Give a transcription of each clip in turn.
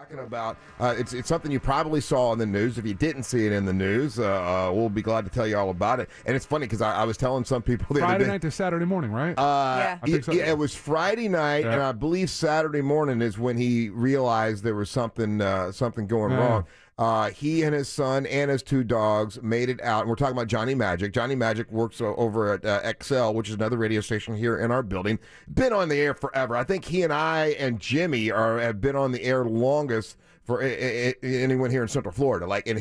Talking about it's something you probably saw in the news. If you didn't see it in the news, we'll be glad to tell you all about it. And it's funny because I was telling some people the other Friday day, night to Saturday morning, right? yeah, I think so. it was Friday night, Yeah. and I believe Saturday morning is when he realized there was something going wrong. He and his son and his two dogs made it out. And we're talking about Johnny Magic. Johnny Magic works over at XL, which is another radio station here in our building. Been on the air forever. I think he and I and Jimmy have been on the air longest for anyone here in Central Florida. And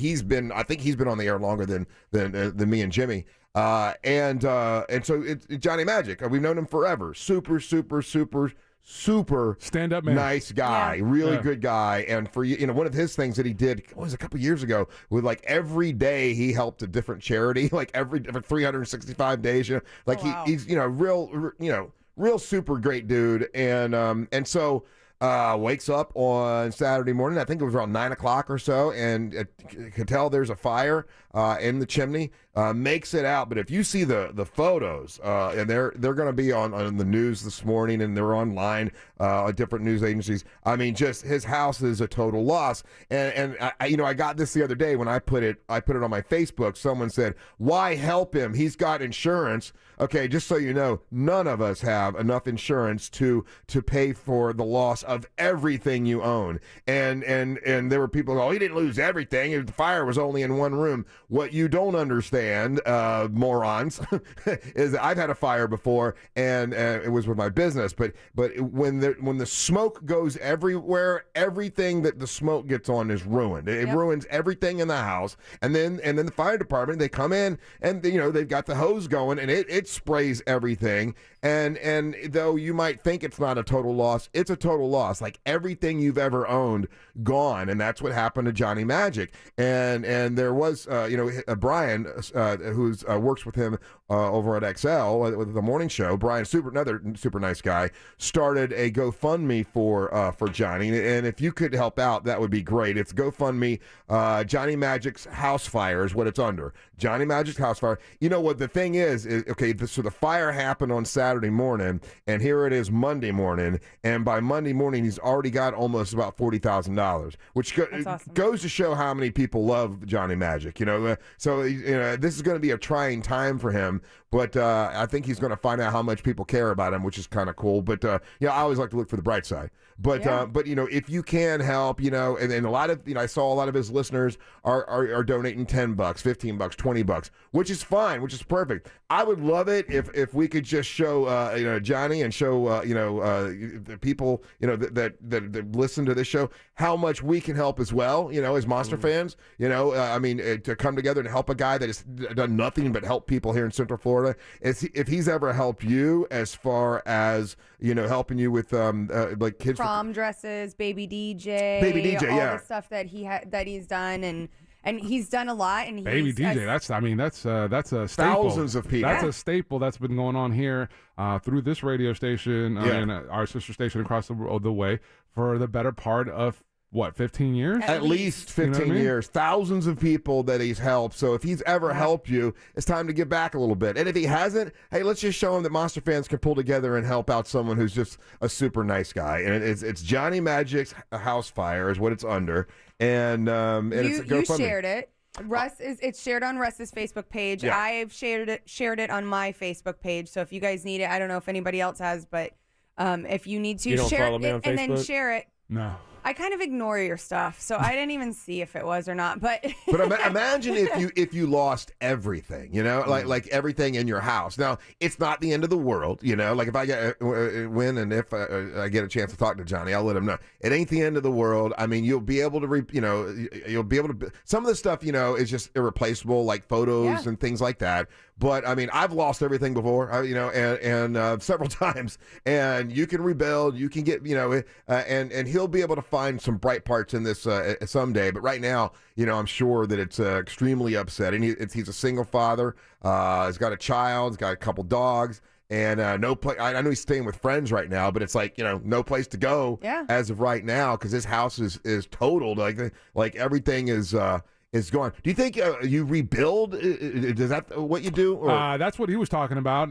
I think he's been on the air longer than me and Jimmy. And so it's Johnny Magic. We've known him forever. Super Stand-up man, nice guy, really good guy. And for one of his things that he did was a couple years ago with every day he helped a different charity, for 365 days. He's real super great dude. And so wakes up on Saturday morning. I think it was around 9 o'clock or so, and could tell there's a fire in the chimney. Makes it out, but if you see the photos, and they're going to be on the news this morning, and they're online at different news agencies. I mean, just his house is a total loss. And I got this the other day when I put it on my Facebook. Someone said, "Why help him? He's got insurance." Okay, just so you know, none of us have enough insurance to pay for the loss of everything you own. And there were people go, "Oh, he didn't lose everything. The fire was only in one room." What you don't understand, morons, is I've had a fire before, and it was with my business. But when the smoke goes everywhere, everything that the smoke gets on is ruined. It ruins everything in the house. And then the fire department, they come in and they've got the hose going, and it sprays everything. And though you might think it's not a total loss, it's a total loss. Everything you've ever owned gone, and that's what happened to Johnny Magic. And there was Brian, who works with him over at XL with the morning show. Brian, another super nice guy, started a GoFundMe for Johnny. And if you could help out, that would be great. It's GoFundMe. Johnny Magic's house fire is what it's under. Johnny Magic's house fire. You know what the thing is okay? So the fire happened on Saturday morning, and here it is Monday morning. And by Monday morning, he's already got almost about $40,000, which awesome. goes to show how many people love Johnny Magic. So this is going to be a trying time for him, but I think he's going to find out how much people care about him, which is kind of cool. But I always like to look for the bright side. But if you can help, and a lot of I saw a lot of his listeners are donating $10, $15, $20, which is fine, which is perfect. I would love it if we could just show Johnny and show the people that listen to this show how much we can help as well. As Monster fans, to come together and help a guy that has done nothing but help people here in Central Florida. If he's ever helped you as far as helping you with kids prom dresses, baby DJ, all the stuff that he's done, and he's done a lot. And baby DJ, that's a staple. Thousands of people. That's a staple that's been going on here through this radio station and our sister station across the way for the better part of 15 years? At least 15 years. Thousands of people that he's helped. So if he's ever helped you, it's time to give back a little bit. And if he hasn't, hey, let's just show him that Monster fans can pull together and help out someone who's just a super nice guy. And it's Johnny Magic's house fire is what it's under. And it's you shared it. It's shared on Russ's Facebook page. Yeah. I've shared it on my Facebook page. So if you guys need it, I don't know if anybody else has, but if you need to, share it and then share it. No. I kind of ignore your stuff, so I didn't even see if it was or not. But imagine if you lost everything, like everything in your house. Now it's not the end of the world, If I get if I get a chance to talk to Johnny, I'll let him know it ain't the end of the world. I mean, you'll be able to, you'll be able to. Some of the stuff, is just irreplaceable, like photos and things like that. But I mean, I've lost everything before, and several times. And you can rebuild. You can get, and he'll be able to find some bright parts in this someday. But right now, I'm sure that it's extremely upsetting. He's a single father. He's got a child. He's got a couple dogs. And no place. I know he's staying with friends right now, but it's no place to go as of right now because his house is totaled. Like everything is is gone. Do you think you rebuild? Is that what you do? Or? That's what he was talking about.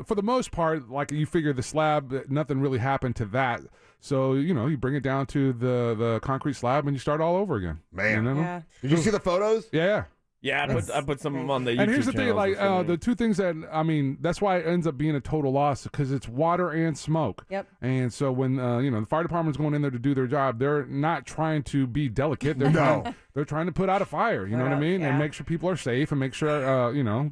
For the most part, like you figure the slab, nothing really happened to that. So, you bring it down to the concrete slab and you start all over again. Man. Yeah. Did you see the photos? Yeah. Yeah, I put some on the YouTube And here's the thing, channels the two things that, that's why it ends up being a total loss, because it's water and smoke. Yep. And so when, the fire department's going in there to do their job, they're not trying to be delicate. They're trying to put out a fire, you know what I mean? Yeah. And make sure people are safe and make sure,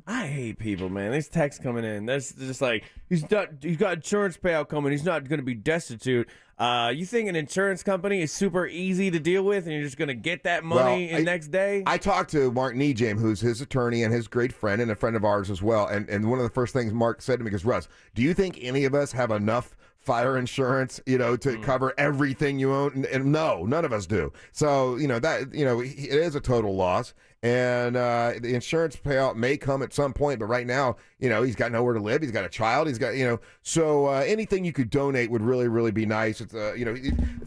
I hate people, man. These texts coming in. That's just like, he's got insurance payout coming. He's not going to be destitute. You think an insurance company is super easy to deal with and you're just going to get that money the next day? I talked to Mark Nejam, who's his attorney and his great friend and a friend of ours as well. And one of the first things Mark said to me is, Russ, do you think any of us have enough fire insurance, to cover everything you own? And no, none of us do. So, it is a total loss. And the insurance payout may come at some point, but right now, he's got nowhere to live. He's got a child. He's got, so anything you could donate would really, really be nice. It's,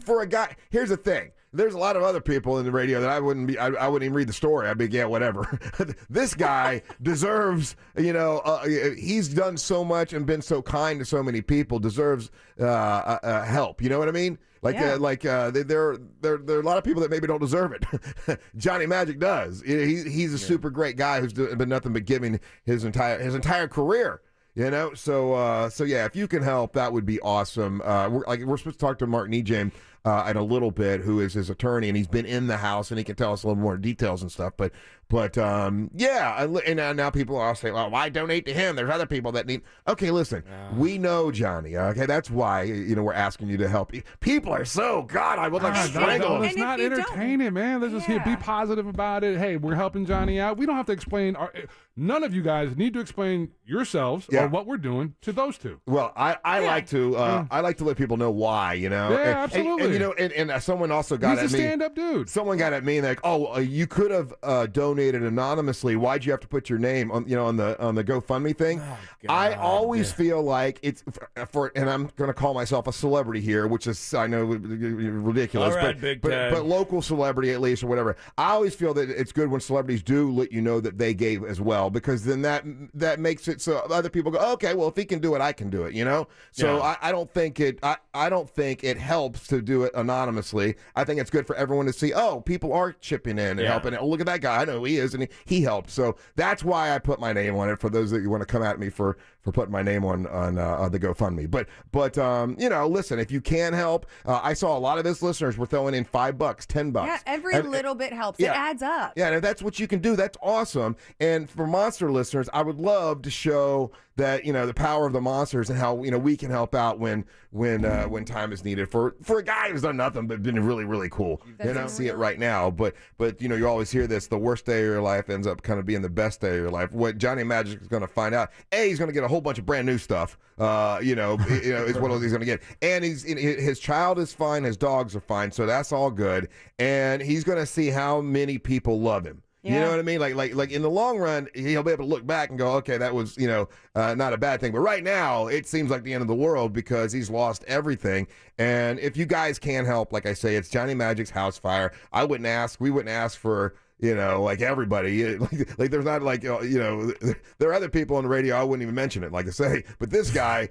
for a guy, here's the thing. There's a lot of other people in the radio that I wouldn't even read the story. I'd be, yeah, whatever. This guy deserves, he's done so much and been so kind to so many people, deserves help. You know what I mean? There are a lot of people that maybe don't deserve it. Johnny Magic does. He's a super great guy who's been nothing but giving his entire career. So yeah, if you can help, that would be awesome. We're supposed to talk to Mark Nejam in a little bit, who is his attorney, and he's been in the house, and he can tell us a little more details and stuff. But yeah, and now people are saying, well, why donate to him? There's other people that need. Okay, listen, we know Johnny. Okay, that's why we're asking you to help. People are so I would like to strangle him. Let's not entertain it, man. Let's just be positive about it. Hey, we're helping Johnny out. We don't have to explain. None of you guys need to explain yourselves or what we're doing to those two. Well, I like to let people know why. Yeah, absolutely. And someone also got He's at me. He's a stand-up dude. Someone got at me and like, you could have donated anonymously. Why'd you have to put your name on the GoFundMe thing? Oh, I always feel like it's for, and I'm going to call myself a celebrity here, which is, I know, ridiculous, all right, but local celebrity at least, or whatever. I always feel that it's good when celebrities do let you know that they gave as well, because then that makes it so other people go, okay, well, if he can do it, I can do it. So yeah. I don't think it helps to do it anonymously. I think it's good for everyone to see, people are chipping in and helping. Oh, look at that guy. I know who he is, and he helped. So that's why I put my name on it, for those that you want to come at me for putting my name on the GoFundMe. But listen, if you can help, I saw a lot of his listeners were throwing in $5, $10. Yeah, every little bit helps. It adds up. Yeah, and if that's what you can do, that's awesome. And for Monster listeners, I would love to show that the power of the Monsters and how we can help out when time is needed for a guy who's done nothing but been really, really cool. See it right now, but you always hear this: the worst day of your life ends up kind of being the best day of your life. What Johnny Magic is going to find out, he's going to get a whole bunch of brand new stuff. Is what he's going to get, and his child is fine, his dogs are fine, so that's all good, and he's going to see how many people love him. Yeah. You know what I mean? Like in the long run, he'll be able to look back and go, okay, that was, not a bad thing. But right now, it seems like the end of the world because he's lost everything. And if you guys can help, like I say, it's Johnny Magic's house fire. We wouldn't ask for, like everybody. Like there's not there are other people on the radio, I wouldn't even mention it, like I say. But this guy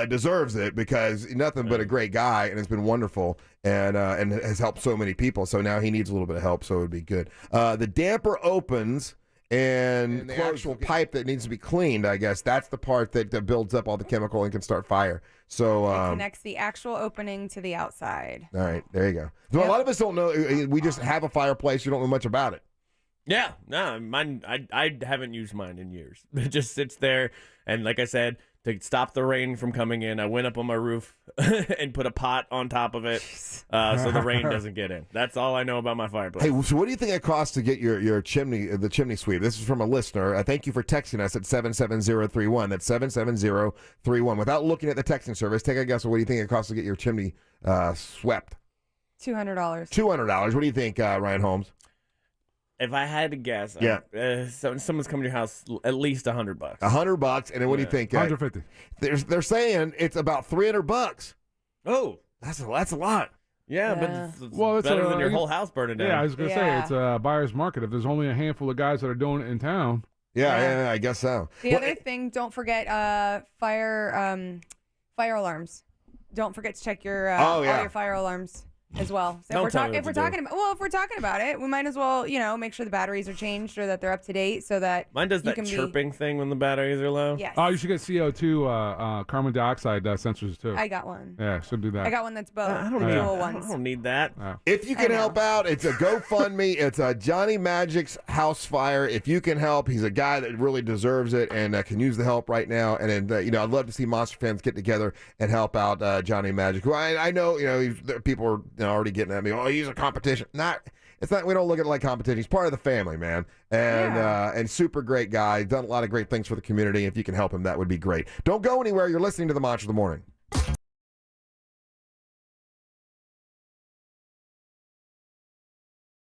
deserves it because nothing but a great guy, and it's been wonderful. And has helped so many people. So now he needs a little bit of help, so it would be good. The damper opens, and the actual pipe that needs to be cleaned, I guess, that's the part that builds up all the chemical and can start fire. So it connects the actual opening to the outside. All right, there you go. So a lot of us don't know. We just have a fireplace. You don't know much about it. Yeah, no, mine. I haven't used mine in years. It just sits there, and like I said, to stop the rain from coming in, I went up on my roof and put a pot on top of it so the rain doesn't get in. That's all I know about my fireplace. Hey, so what do you think it costs to get your chimney, the chimney sweep? This is from a listener. Thank you for texting us at 77031. That's 77031. Without looking at the texting service, take a guess of what do you think it costs to get your chimney swept? $200. $200. What do you think, Ryan Holmes? If I had to guess, someone's coming to your house, at least $100. $100, and then what do you think? $150. They're saying it's about $300. Oh, that's a lot. Yeah, but it's better than your whole house burning down. Yeah, I was going to say, it's a buyer's market. If there's only a handful of guys that are doing it in town. Yeah, I guess so. The other thing, don't forget fire alarms. Don't forget to check your all your fire alarms as well. So if we're talking about it, we might as well, make sure the batteries are changed or that they're up to date so that mine does that chirping thing when the batteries are low. Yes. Oh, you should get CO2 carbon dioxide sensors too. I got one. Yeah, should do that. I got one that's both. I don't need that. If you can help out, it's a GoFundMe. It's a Johnny Magic's house fire. If you can help, he's a guy that really deserves it and can use the help right now. And I'd love to see Monster fans get together and help out Johnny Magic. Who I know, people are already getting at me. Oh, he's a competition. It's not. We don't look at it like competition. He's part of the family, man, and super great guy. Done a lot of great things for the community. If you can help him, that would be great. Don't go anywhere. You're listening to the Monster of the Morning.